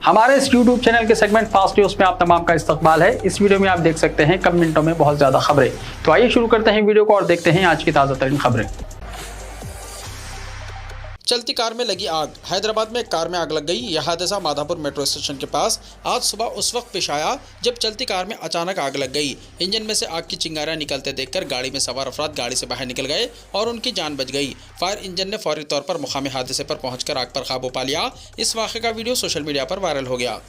हमारे इस YouTube channel के सेगमेंट फास्ट न्यूज में आप तमाम का इस्तकबाल है। इस वीडियो में आप देख सकते हैं कम मिनटों में बहुत ज्यादा खबरें। तो आइए शुरू करते हैं वीडियो को और देखते हैं आज की ताजा तरीन खबरें। चलती कार में लगी आग। हैदराबाद में एक कार में आग लग गई। यह हादसा माधापुर मेट्रो स्टेशन के पास आज सुबह उस वक्त पेश आया जब चलती कार में अचानक आग लग गई। इंजन में से आग की चिंगारियां निकलते देखकर गाड़ी में सवार अफराद गाड़ी से बाहर निकल गए और उनकी जान बच गई। फायर इंजन ने फौरी तौर पर मुकामी हादसे पर पहुंचकर आग पर काबू पा लिया। इस वाक़े का वीडियो सोशल मीडिया पर वायरल हो गया।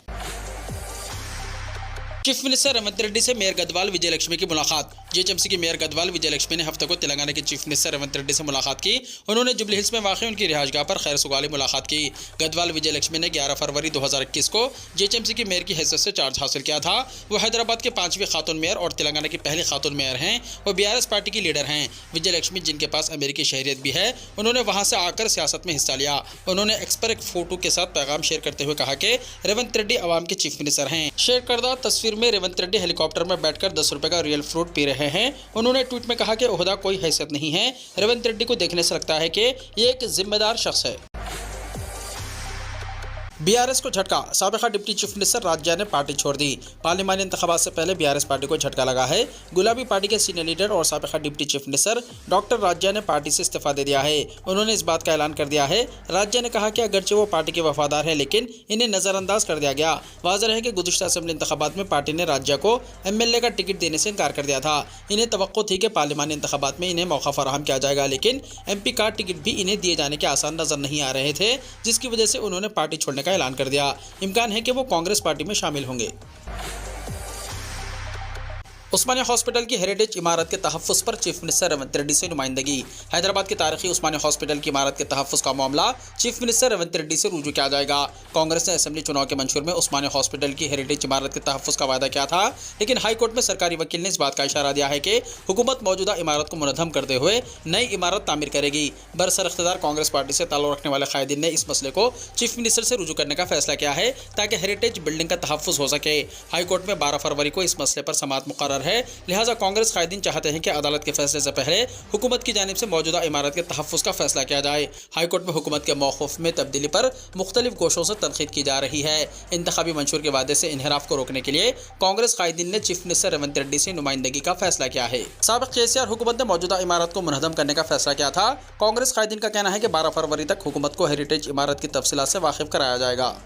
चीफ मिनिस्टर रेवंत रेड्डी से मेयर गदवाल विजय लक्ष्मी की मुलाकात। जीएचएमसी की मेयर गदवाल विजय लक्ष्मी ने हफ्ते को तेलंगाना के चीफ मिनिस्टर रेवंत रेड्डी से मुलाकात की। उन्होंने जुबली हिल्स में वाक़ उनकी रिहायशगाह पर खैर सुगाली मुलाकात की। गदवाल विजय लक्ष्मी ने 11 फरवरी 2021 को जीएचएमसी की मेयर की हैसियत से चार्ज हासिल किया था। वो हैदराबाद के 5वीं खातून मेयर और तेलंगाना की पहली खातून मेयर हैं। वो बीआरएस पार्टी की लीडर हैं। विजय लक्ष्मी, जिनके पास अमेरिकी शहरियत भी है, उन्होंने वहां से आकर सियासत में हिस्सा लिया। उन्होंने एक्स पर एक फोटो के साथ पैगाम शेयर करते हुए कहा कि रेवंत रेड्डी अवाम के चीफ मिनिस्टर हैं। शेयर करदा तस्वीर में रेवंत रेड्डी हेलीकॉप्टर में बैठकर 10 रुपए का रियल फ्रूट पी रहे हैं। उन्होंने ट्वीट में कहा कि ओहदा कोई हैसियत नहीं है। रेवंत रेड्डी को देखने से लगता है कि ये एक जिम्मेदार शख्स है। बीआरएस को झटका। साबिका डिप्टी चीफ मिनिस्टर राजा ने पार्टी छोड़ दी। पार्लिमानी इंतखाबात से पहले बीआरएस पार्टी को झटका लगा है। गुलाबी पार्टी के सीनियर लीडर और साबिका डिप्टी चीफ मिनिस्टर डॉक्टर राजा ने पार्टी से इस्तीफा दे दिया है। उन्होंने इस बात का ऐलान कर दिया है। राजा ने कहा कि अगरचे वो पार्टी के वफादार है, लेकिन इन्हें नज़रअंदाज कर दिया गया। वाज़ेह है कि गुज़िश्ता असेंबली इंतखाबात में पार्टी ने राजा को एमएलए का टिकट देने से इनकार कर दिया था। इन्हें तवक्को थी कि पार्लिमानी इंतखाबात में इन्हें मौका फराहम किया जाएगा, लेकिन एमपी का टिकट भी इन्हें दिए जाने के आसार नजर नहीं आ रहे थे, जिसकी वजह से उन्होंने पार्टी छोड़ने का ऐलान कर दिया। इम्कान है कि वो कांग्रेस पार्टी में शामिल होंगे। उस्मानिया हॉस्पिटल की हेरिटेज इमारत के तहफ़्फ़ुज़ पर चीफ मिनिस्टर रेवंत रेड्डी से नुमाइंदगी। हैदराबाद की तारीखी उस्मानिया हॉस्पिटल की इमारत के तहफ़्फ़ुज़ का मामला चीफ मिनिस्टर रेवंत रेड्डी से रुजू किया जाएगा। कांग्रेस ने असेंबली चुनाव के मंशूर में उस्मानिया हॉस्पिटल की हेरिटेज इमारत के तहफ़्फ़ुज़ का वादा किया था, लेकिन हाईकोर्ट में सरकारी वकील ने इस बात का इशारा दिया है कि हुकूमत मौजूदा इमारत को मुनहदम करते हुए नई इमारत तामीर करेगी। बरसर इख्तियार कांग्रेस पार्टी से ताल्लुक़ रखने वाले कायदीन ने इस मसले को चीफ मिनिस्टर से रुजू करने का फैसला किया है ताकि हेरिटेज बिल्डिंग का तहफ़्फ़ुज़ हो सके। हाईकोर्ट में 12 फरवरी को इस मसले पर समाअत मुकर्रर है, लिहाजा कांग्रेस कायदीन चाहते हैं कि अदालत के फैसले से पहले हुकूमत की जानिब से मौजूदा इमारत के तहफ़्फ़ुज़ का फैसला किया जाए। हाईकोर्ट में हुकूमत के मौक़िफ़ में तब्दीली पर मुख्तलिफ गोशों से तनक़ीद की जा रही है। इंतखाबी मंशूर के वादे से इन्हिराफ को रोकने के लिए कांग्रेस कायदीन ने चीफ मिनिस्टर रेवंत रेड्डी से नुमाइंदगी का फैसला किया है। साबिक़ केसीआर हुकूमत ने मौजूदा इमारत को मुनहदम करने का फैसला किया था। कांग्रेस कायदीन का कहना है कि 12 फरवरी तक हुकूमत को हेरिटेज इमारत की तफसीलात से वाकिफ़ कराया जाएगा।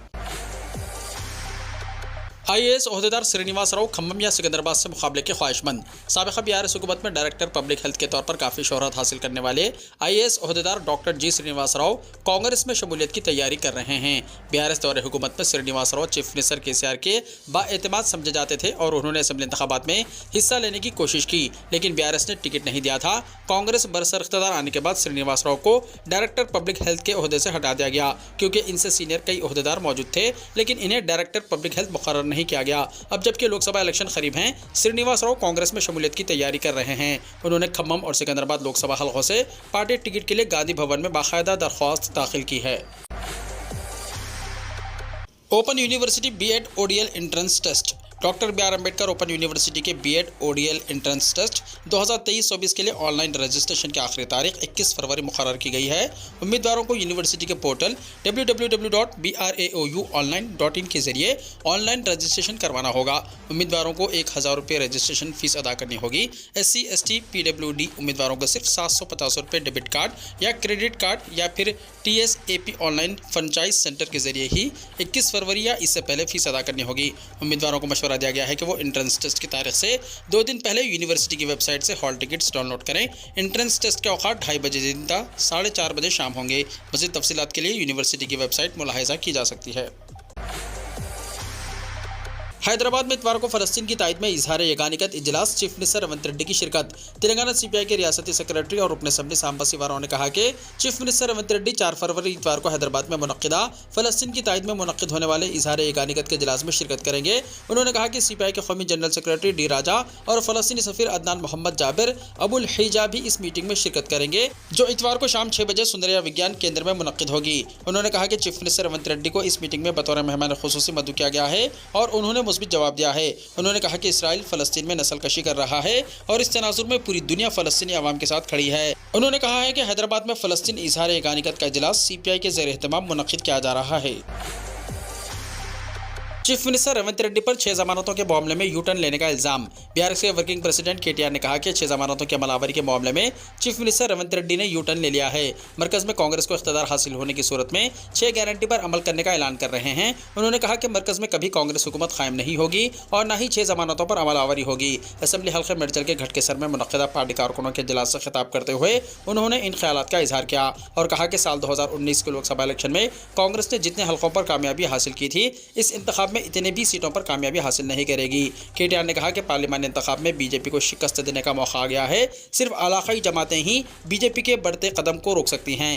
आईएएस ओहदेदार श्रीनिवास राव खम्मम या सिकंदराबाद से मुकाबले के ख्वाहिशमंद। साबिक़ा बीआरएस हुकूमत में डायरेक्टर पब्लिक हेल्थ के तौर पर काफ़ी शोहरत हासिल करने वाले आईएएस ओहदेदार डॉक्टर जी श्रीनिवास राव कांग्रेस में शमूलियत की तैयारी कर रहे हैं। बीआरएस दौरे हुकूमत में श्रीनिवास राव चीफ मिनिस्टर केसीआर के बाएतमाद समझे जाते थे और उन्होंने असेंबली इंतखाबात में हिस्सा लेने की कोशिश की, लेकिन बीआरएस ने टिकट नहीं दिया था। कांग्रेस बरसर इख्तियार आने के बाद श्रीनिवास राव को डायरेक्टर पब्लिक हेल्थ के ओहदे से हटा दिया गया, क्योंकि इनसे सीनियर कई ओहदेदार मौजूद थे, लेकिन इन्हें डायरेक्टर पब्लिक हेल्थ मुकर्रर नहीं किया गया। अब जबकि लोकसभा इलेक्शन करीब हैं, श्रीनिवास राव कांग्रेस में शमूलियत की तैयारी कर रहे हैं। उन्होंने खम्मम और सिकंदराबाद लोकसभा हलकों से पार्टी टिकट के लिए गांधी भवन में बाकायदा दरख्वास्त दाखिल की है। Open University BEd ODL entrance test. Doctor B R Ambedkar Open University के बीएड ओडीएल एंट्रेंस टेस्ट 2023-24 के लिए ऑनलाइन रजिस्ट्रेशन की आखिरी तारीख 21 फरवरी मुकर्रर की गई है। उम्मीदवारों को यूनिवर्सिटी के पोर्टल www.braoonline.in के जरिए ऑनलाइन रजिस्ट्रेशन करवाना होगा। उम्मीदवारों को 1000 रुपये रजिस्ट्रेशन फीस अदा करनी होगी। SC, ST, PWD उम्मीदवारों को सिर्फ 750 रुपये डेबिट कार्ड या क्रेडिट कार्ड या फिर TSAP ऑनलाइन फ्रेंचाइज सेंटर के जरिए ही 21 फरवरी या इससे पहले फीस अदा करनी होगी। उम्मीदवारों को मशवरा दिया गया है कि वो एंट्रेंस टेस्ट की तारीख से 2 दिन पहले यूनिवर्सिटी की वेबसाइट से हॉल टिकट्स डाउनलोड करें। एंट्रेंस टेस्ट के औकात 2:30 बजे दिन तक 4:30 बजे शाम होंगे। मज़ीद तफसीलात के लिए यूनिवर्सिटी की वेबसाइट मुलाहिजा की जा सकती है। हैदराबाद में इतवार को फ़लस्तीन की तायद में इजहार यगानिकत इजलास चीफ मिनिस्टर रेवंत रेड्डी की शिरकत। तेलंगाना सीपीआई के रियासती सेक्रेटरी और रुकन असम्बली सांबा शिवाराव ने कहा कि चीफ मिनिस्टर रेवंत रेड्डी 4 फरवरी इतवार को हैदराबाद में मुनक्किदा फ़लस्तीन की तायद में मुनक्किद होने वाले इजहार यगानिकत के इजलास में शिरकत करेंगे। उन्होंने कहा कि सीपीआई के कौमी जनरल सेक्रेटरी डी राजा और फ़लस्तीनी सफ़ीर अदनान मोहम्मद जाबिर अबुल हिजा भी इस मीटिंग में शिरकत करेंगे, जो इतवार को शाम 6 बजे सुंदरिया विज्ञान केंद्र में मुनक्किद होगी। उन्होंने कहा कि चीफ मिनिस्टर रेवंत रेड्डी को इस मीटिंग में बतौर मेहमान खुसूसी मदऊ किया गया है और उन्होंने मुस्बित जवाब दिया है। उन्होंने कहा कि इसराइल फ़लस्तीन में नस्लकशी कर रहा है और इस तनाजुर में पूरी दुनिया फ़लस्तीनी अवाम के साथ खड़ी है। उन्होंने कहा है कि हैदराबाद में फ़लस्तीन इजहार यगानिकत का इजलास सीपीआई के ज़ेर एहतमाम मुनक्किद किया जा रहा है। चीफ मिनिस्टर रेवंत रेड्डी पर 6 जमानतों के मामले में यू टर्न लेने का इल्जाम। बीआरएस के वर्किंग प्रेसिडेंट केटीआर ने कहा कि 6 जमानतों की अमलावरी के मामले में चीफ मिनिस्टर रेवंत रेड्डी ने यू टर्न ले लिया है। मरकज में कांग्रेस को इख्तियार हासिल होने की सूरत में 6 गारंटी पर अमल करने का ऐलान कर रहे हैं। उन्होंने कहा कि मरकज में कभी कांग्रेस हुकूमत कायम नहीं होगी और न ही 6 जमानतों पर अमलावरी होगी। असेंबली हल्के मेडचल के घटकेसर में मुनक्किदा पार्टी कारकुनों के इजलास से खिताब करते हुए उन्होंने इन ख्यालात का इजहार किया और कहा कि साल 2019 के लोकसभा इलेक्शन में कांग्रेस ने जितने हल्कों पर कामयाबी हासिल की थी, इस इंतखाब में इतने भी सीटों पर कामयाबी हासिल नहीं करेगी। केटीआर ने कहा कि पार्लिमानी इंतखाब में बीजेपी को शिकस्त देने का मौका आ गया है। सिर्फ इलाकाई जमातें ही बीजेपी के बढ़ते कदम को रोक सकती हैं।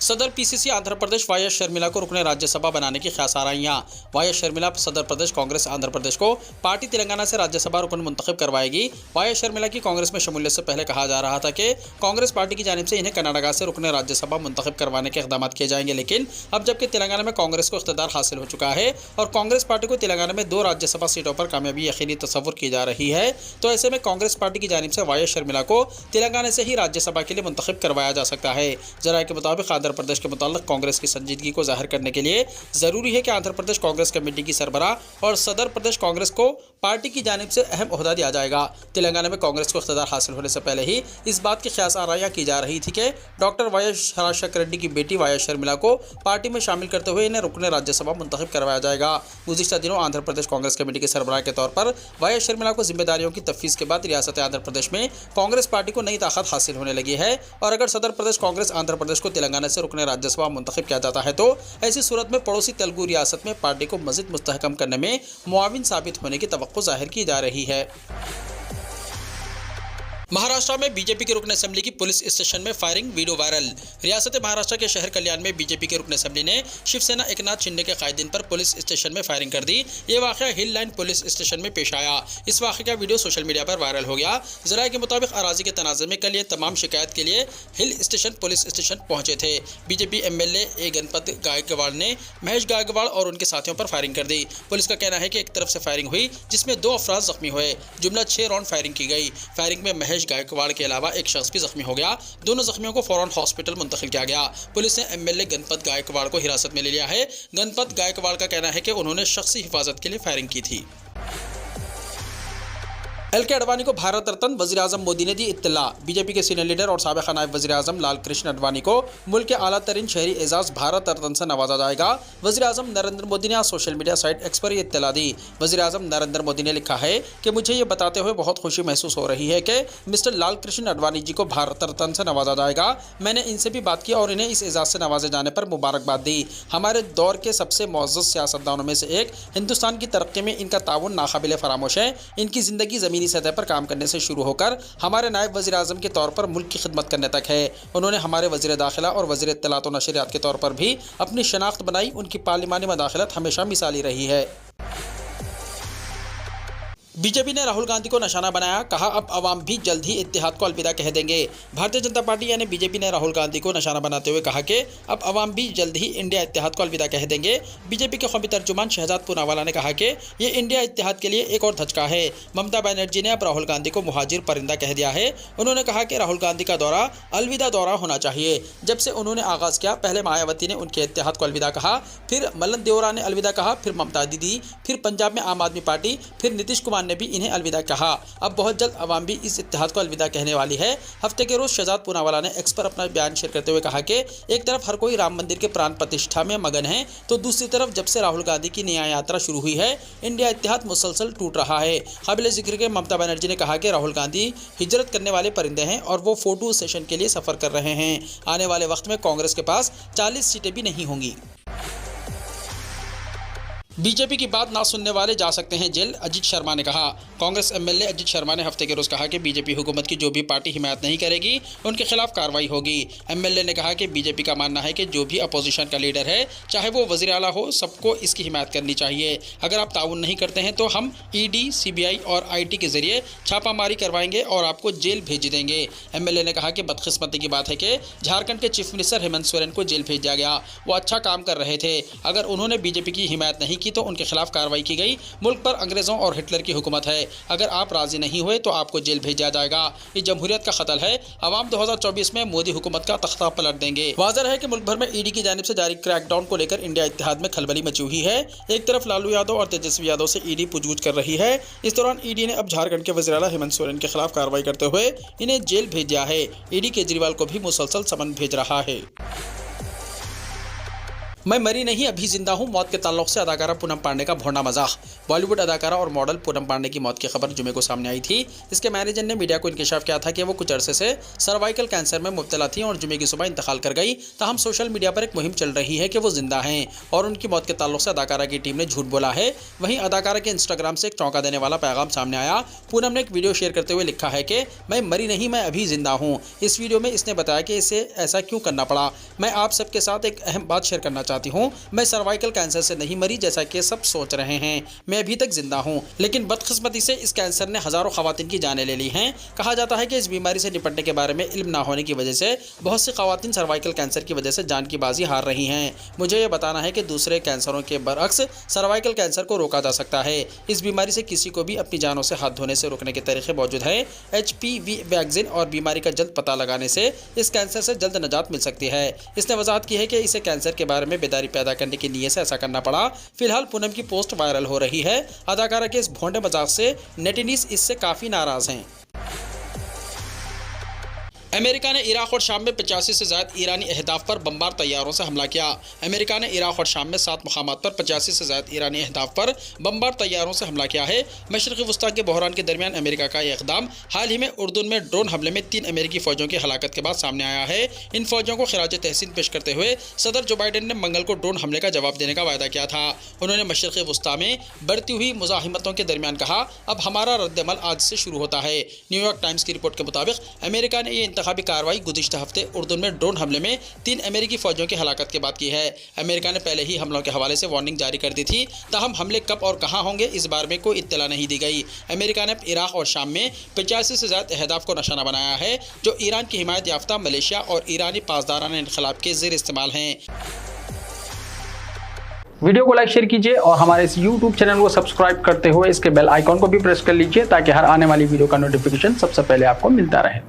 सदर पीसीसी आंध्र प्रदेश वाई शर्मिला को रुकने राज्यसभा बनाने की ख्यासाराइयां। वाई शर्मिला सदर प्रदेश कांग्रेस आंध्र प्रदेश को पार्टी तेलंगाना से राज्यसभा रुकन मुंतखब करवाएगी। वाई शर्मिला की कांग्रेस में शमूलियत से पहले कहा जा रहा था कि कांग्रेस पार्टी की जानिब से इन्हें कर्नाटका से रुकने राज्यसभा मुंतखब करवाने के इक़दाम किए जाएंगे, लेकिन अब जबकि तेलंगाना में कांग्रेस को इख्तियार हासिल हो चुका है और कांग्रेस पार्टी को तेलंगाना में 2 राज्यसभा सीटों पर कामयाबी यकीनी तस्वुर की जा रही है, तो ऐसे में कांग्रेस पार्टी की जानिब से वाई शर्मिला को तेलंगाना से ही राज्यसभा के लिए मुंतखब करवाया जा सकता है। जराये के मुताबिक आंध्र प्रदेश के मुताल्लिक़ कांग्रेस की संजीदगी को जाहिर करने के लिए जरूरी है कि आंध्र प्रदेश कांग्रेस कमेटी की सरबराह और सदर प्रदेश कांग्रेस को पार्टी की जानिब से अहम ओहदा दिया जाएगा। तेलंगाना में कांग्रेस को इख्तियार हासिल होने से पहले ही इस बात की ख्यासाराइयां की जा रही थी कि डॉक्टर वाईएस राजशेखर रेड्डी की बेटी वाई शर्मिला को पार्टी में शामिल करते हुए इन्हें रुकने राज्यसभा मुंतखब करवाया जाएगा। गुज़िश्ता दिनों आंध्र प्रदेश कांग्रेस कमेटी के सरबराह के तौर पर वाई शर्मिला को जिम्मेदारियों की तफवीज़ के बाद रियासत आंध्र प्रदेश में कांग्रेस पार्टी को नई ताकत हासिल होने लगी है और अगर सदर प्रदेश कांग्रेस आंध्र प्रदेश को तेलंगाना से रुकने राज्यसभा मुंतखब किया जाता है तो ऐसी सूरत में पड़ोसी तेलुगु रियासत में पार्टी को मज़ीद मुस्तहकम करने में मुआविन साबित होने की तवक्को जाहिर की जा रही है। महाराष्ट्र में बीजेपी के रुकन असेंबली की पुलिस स्टेशन में फायरिंग, वीडियो वायरल। रियासत महाराष्ट्र के शहर कल्याण में बीजेपी के रुकन असेंबली ने शिवसेना एकनाथ शिंदे के कायदीन पर पुलिस स्टेशन में फायरिंग कर दी। ये वाक़या हिल लाइन पुलिस स्टेशन में पेश आया। इस वाक़े का वीडियो सोशल मीडिया पर वायरल हो गया। जराये के मुताबिक अराजी के तनाज़े में कल ये तमाम शिकायत के लिए हिल स्टेशन पुलिस स्टेशन पहुंचे थे। बीजेपी एमएलए ए गणपत गायकवाड़ ने महेश गायकवाड़ और उनके साथियों पर फायरिंग कर दी। पुलिस का कहना है कि एक तरफ से फायरिंग हुई जिसमें 2 अफराद जख्मी हुए। जुमला 6 राउंड फायरिंग की गई। फायरिंग में महेश गायकवाड़ के अलावा एक शख्स भी जख्मी हो गया। दोनों जख्मियों को फौरन हॉस्पिटल मुंतकिल किया गया। पुलिस ने एमएलए गणपत गायकवाड़ को हिरासत में ले लिया है। गणपत गायकवाड़ का कहना है कि उन्होंने शख्सी हिफाजत के लिए फायरिंग की थी। एल.के. अडवाणी को भारत रत्न, वज़ीर आज़म मोदी ने दी इत्तला। बीजेपी के सीनियर लीडर और साबिक़ नायब वज़ीर आज़म लाल कृष्ण अडवाणी को मुल्क के आला तरीन शहरी एजाज़ भारत रत्न से नवाजा जाएगा। वज़ीर आज़म नरेंद्र मोदी ने आज सोशल मीडिया साइट एक्स पर यह इत्तला दी। वज़ीर आज़म नरेंद्र मोदी ने लिखा है कि मुझे ये बताते हुए बहुत खुशी महसूस हो रही है कि मिस्टर लाल कृष्ण अडवाणी जी को भारत रत्न से नवाजा जाएगा। मैंने इनसे भी बात की और इन्हें इस एजाज़ से नवाजे जाने पर मुबारकबाद दी। हमारे दौर के सबसे मुअज़्ज़ज़ सियासतदानों में से एक, हिंदुस्तान की तरक्की में इनका ताउन नाकाबिले फरामोश है। इनकी ज़िंदगी ज़मीनी सतह पर काम करने से शुरू होकर हमारे नायब वज़ीर आज़म के तौर पर मुल्क की खिदमत करने तक है। उन्होंने हमारे वज़ीर दाखिला और वज़ीर इत्तलात व नशरियात के तौर पर भी अपनी शनाख्त बनाई। उनकी पार्लिमानी मदाखलत हमेशा मिसाली रही है। बीजेपी ने राहुल गांधी को निशाना बनाया, कहा अब अवाम भी जल्द ही इत्तेहाद को अलविदा कह देंगे। भारतीय जनता पार्टी यानी बीजेपी ने राहुल गांधी को निशाना बनाते हुए कहा कि अब अवाम भी जल्द ही इंडिया इत्तेहाद को अलविदा कह देंगे। बीजेपी के कौमी तर्जुमान शहजाद पूनावाला ने कहा कि ये इंडिया इत्तेहाद के लिए एक और धचका है। ममता बनर्जी ने अब राहुल गांधी को मुहाजिर परिंदा कह दिया है। उन्होंने कहा कि राहुल गांधी का दौरा अलविदा दौरा होना चाहिए। जब से उन्होंने आगाज़ किया, पहले मायावती ने उनके इत्तेहाद को अलविदा कहा, फिर मलन देवरा ने अलविदा कहा, फिर ममता दीदी, फिर पंजाब में आम आदमी पार्टी, फिर नीतीश कुमार ने भी इन्हें अलविदा कहा। अब बहुत जल्द अवाम भी इस इत्तेहाद को अलविदा कहने वाली है। हफ्ते के रोज शहजाद पूनावाला ने एक्स पर अपना बयान शेयर करते हुए कहा कि एक तरफ हर कोई राम मंदिर के प्राण प्रतिष्ठा में मगन है, तो दूसरी तरफ जब से राहुल गांधी की न्याय यात्रा शुरू हुई है, इंडिया इत्तेहाद मुसलसल टूट रहा है। काबिल जिक्र के ममता बनर्जी ने कहा कि राहुल गांधी हिजरत करने वाले परिंदे हैं और वो फोटो सेशन के लिए सफर कर रहे हैं। आने वाले वक्त में कांग्रेस के पास 40 सीटें भी नहीं होंगी। बीजेपी की बात ना सुनने वाले जा सकते हैं जेल, अजीत शर्मा ने कहा। कांग्रेस एमएलए अजीत शर्मा ने हफ्ते के रोज कहा कि बीजेपी हुकूमत की जो भी पार्टी हिमायत नहीं करेगी उनके खिलाफ कार्रवाई होगी। एमएलए ने कहा कि बीजेपी का मानना है कि जो भी अपोजिशन का लीडर है, चाहे वो वज़ीर आला हो, सबको इसकी हिमायत करनी चाहिए। अगर आप ताउन नहीं करते हैं तो हम ईडी, सीबीआई और आईटी के जरिए छापामारी करवाएंगे और आपको जेल भेज देंगे। एमएलए ने कहा कि बदकिस्मती की बात है कि झारखंड के चीफ मिनिस्टर हेमंत सोरेन को जेल भेज दिया गया। वो अच्छा काम कर रहे थे। अगर उन्होंने बीजेपी की हिमायत नहीं की की तो उनके खिलाफ कार्रवाई की गई। मुल्क पर अंग्रेजों और हिटलर की हुकूमत है, अगर आप राजी नहीं हुए तो आपको जेल भेजा जाएगा। ये जमहूरियत का खतल है। अवाम 2024 में मोदी हुकूमत का तख्ता पलट देंगे। वाज़ेह है कि मुल्क भर में ईडी की जानिब से जारी क्रैकडाउन को लेकर इंडिया इत्तेहाद में खलबली मची हुई है। एक तरफ लालू यादव और तेजस्वी यादव से ईडी पूछगछ कर रही है। इस दौरान ईडी ने अब झारखंड के वज़ीर आला हेमंत सोरेन के खिलाफ कार्रवाई करते हुए इन्हें जेल भेज दिया है। ईडी केजरीवाल को भी मुसलसल समन भेज रहा है। मैं मरी नहीं अभी जिंदा हूं, मौत के ताल्लुक से अदाकारा पूनम पांडे का भोंडा मजाक। बॉलीवुड अदाकारा और मॉडल पूनम पांडे की मौत की खबर जुमे को सामने आई थी। इसके मैनेजर ने मीडिया को इंकशाफ किया था कि वो कुछ अरसे से सर्वाइकल कैंसर में मुब्तला थी और जुमे की सुबह इंतकाल कर गई। ताहम सोशल मीडिया पर एक मुहिम चल रही है कि वो जिंदा हैं और उनकी मौत के ताल्लुक से अदाकारा की टीम ने झूठ बोला है। वहीं अदाकारा के इंस्टाग्राम से एक चौंका देने वाला पैगाम सामने आया। पूनम ने एक वीडियो शेयर करते हुए लिखा है कि मैं मरी नहीं, मैं अभी जिंदा हूँ। इस वीडियो में इसने बताया कि इसे ऐसा क्यों करना पड़ा। मैं आप सबके साथ एक अहम बात शेयर करना चाहती हूँ। मैं सर्वाइकल कैंसर से नहीं मरी जैसा कि सब सोच रहे हैं। मैं अभी तक जिंदा हूं, लेकिन बदकिस्मती से इस कैंसर ने हजारों खवातीन की जानें ले ली हैं। कहा जाता है कि इस बीमारी से निपटने के बारे में इल्म ना होने की वजह से बहुत सी खवातीन सर्वाइकल कैंसर की वजह से जान की बाजी हार रही हैं। मुझे ये बताना है कि दूसरे कैंसरों के बरअक्स सर्वाइकल कैंसर को रोका जा सकता है। इस बीमारी से किसी को भी अपनी जानों से हाथ धोने से रोकने के तरीके मौजूद हैं। HPV वैक्सीन और बीमारी का जल्द पता लगाने से इस कैंसर से जल्द निजात मिल सकती है। इसने वजाहत की है कि इसे कैंसर के बारे में बेदारी पैदा करने की नीयत से ऐसा करना पड़ा। फिलहाल पूनम की पोस्ट वायरल हो रही है। अदाकारा के इस भोंडे मजाक से नेटिनीज इससे काफी नाराज हैं। अमेरिका ने इराक और शाम में 85 से ज़्यादा ईरानी अहदाफ पर बमबार तैयारों से हमला किया। अमेरिका ने इराक और शाम में 7 मकामात पर 85 से ज़्यादा ईरानी अहदाफ पर बमबार तैयारों से हमला किया है। मशरक़ी वस्ता के बहरान के दरमियान अमेरिका का यह इक़दाम हाल ही में उर्दून में ड्रोन हमले में 3 अमेरिकी फ़ौजियों की हलाकत के बाद सामने आया है। इन फ़ौजियों को खिराज तहसीन पेश करते हुए सदर जो बाइडेन ने मंगल को ड्रोन हमले का जवाब देने का वायदा किया था। उन्होंने मशरक़ी वस्ता में बढ़ती हुई मुज़ाहिमतों के दरमियान कहा, अब हमारा रद्दअमल आज से शुरू होता है। न्यूयॉर्क टाइम्स की रिपोर्ट के मुताबिक अमेरिका ने यह इंतखाबी कार्रवाई गुज़िश्ता हफ्ते उर्दून में ड्रोन हमले में 3 अमेरिकी फ़ौजियों की हलाकत के बाद की है। अमेरिका ने पहले ही हमलों के हवाले से वार्निंग जारी कर दी थी। ताहम हमले कब और कहां होंगे इस बारे में कोई इत्तला नहीं दी गई। अमेरिका ने इराक और शाम में 85 से ज़्यादा अहदाफ को निशाना बनाया है, जो ईरान की हिमायत याफ्ता मलेशिया और ईरानी पासदाराना इनक़लाब के ज़ेर इस्तेमाल हैं। वीडियो को लाइक शेयर कीजिए और हमारे इस YouTube चैनल को सब्सक्राइब करते हुए इसके बेल आइकॉन को भी प्रेस कर लीजिए ताकि हर आने वाली वीडियो का नोटिफिकेशन सबसे पहले आपको मिलता रहे।